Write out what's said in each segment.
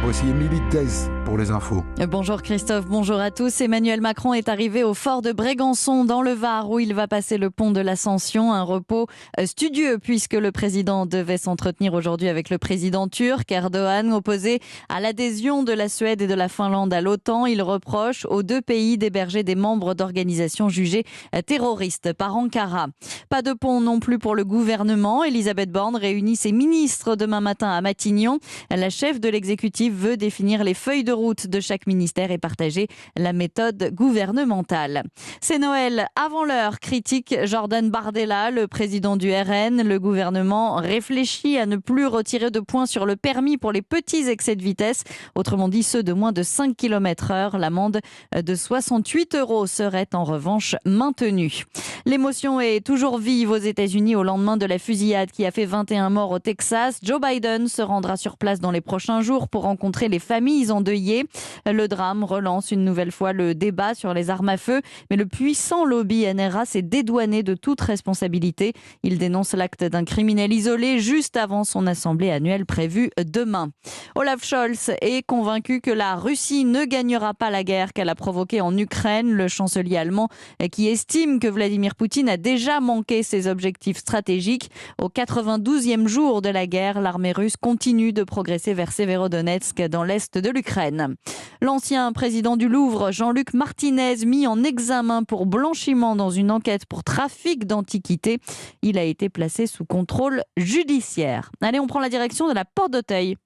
Voici Émilie Dez pour les infos. Bonjour Christophe, bonjour à tous. Emmanuel Macron est arrivé au fort de Brégançon dans le Var où il va passer le pont de l'Ascension. Un repos studieux puisque le président devait s'entretenir aujourd'hui avec le président turc Erdogan, opposé à l'adhésion de la Suède et de la Finlande à l'OTAN. Il reproche aux deux pays d'héberger des membres d'organisations jugées terroristes par Ankara. Pas de pont non plus pour le gouvernement. Elisabeth Borne réunit ses ministres demain matin à Matignon. La chef de l'exécutif veut définir les feuilles de route de chaque ministère et partager la méthode gouvernementale. C'est Noël avant l'heure, critique Jordan Bardella, le président du RN. Le gouvernement réfléchit à ne plus retirer de points sur le permis pour les petits excès de vitesse, autrement dit ceux de moins de 5 km/h. L'amende de 68 € serait en revanche maintenue. L'émotion est toujours vive aux États-Unis au lendemain de la fusillade qui a fait 21 morts au Texas. Joe Biden se rendra sur place dans les prochains jours pour rencontrer les familles endeuillées. Le drame relance une nouvelle fois le débat sur les armes à feu, mais le puissant lobby NRA s'est dédouané de toute responsabilité. Il dénonce l'acte d'un criminel isolé juste avant son assemblée annuelle prévue demain. Olaf Scholz est convaincu que la Russie ne gagnera pas la guerre qu'elle a provoquée en Ukraine. Le chancelier allemand qui estime que Vladimir Poutine a déjà manqué ses objectifs stratégiques. Au 92e jour de la guerre, l'armée russe continue de progresser vers Severodonetsk dans l'est de l'Ukraine. L'ancien président du Louvre, Jean-Luc Martinez, mis en examen pour blanchiment dans une enquête pour trafic d'antiquités. Il a été placé sous contrôle judiciaire. Allez, on prend la direction de la Porte d'Auteuil.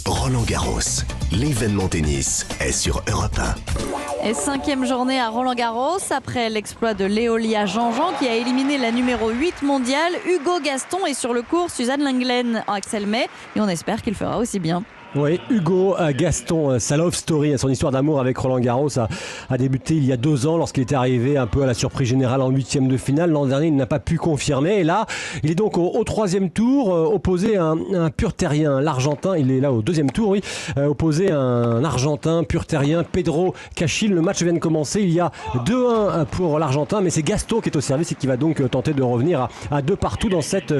Roland-Garros, l'événement tennis est sur Europe 1. Et 5e journée à Roland-Garros, après l'exploit de Léolia Jean-Jean qui a éliminé la numéro 8 mondiale, Hugo Gaston est sur le court, Suzanne Lenglen, Axel May, et on espère qu'il fera aussi bien. Oui, Hugo Gaston, sa love story, son histoire d'amour avec Roland Garros a débuté il y a 2 ans lorsqu'il était arrivé un peu à la surprise générale en 8e de finale. L'an dernier, il n'a pas pu confirmer. Et là, il est donc au 3e tour, opposé à un pur terrien, l'Argentin. Il est là au 2e tour, oui, opposé à un Argentin pur terrien, Pedro Cachil. Le match vient de commencer. Il y a 2-1 pour l'Argentin, mais c'est Gaston qui est au service et qui va donc tenter de revenir à 2 partout dans cette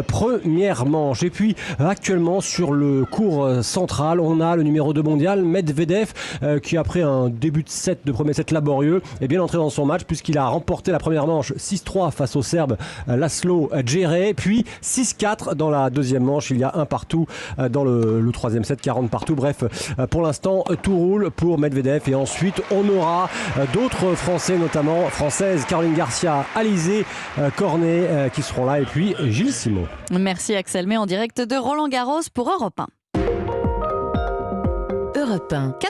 première manche. Et puis, actuellement, sur le court central, on a le numéro 2 mondial, Medvedev, qui après un début de premier set laborieux est bien entré dans son match puisqu'il a remporté la première manche 6-3 face au Serbe Laslo Djere, puis 6-4 dans la deuxième manche. Il y a un partout dans le troisième set, 40 partout. Bref, pour l'instant, tout roule pour Medvedev et ensuite on aura d'autres Français, notamment Françaises, Caroline Garcia, Alizé Cornet qui seront là et puis Gilles Simon. Merci Axel May en direct de Roland-Garros pour Europe 1. Europe 1.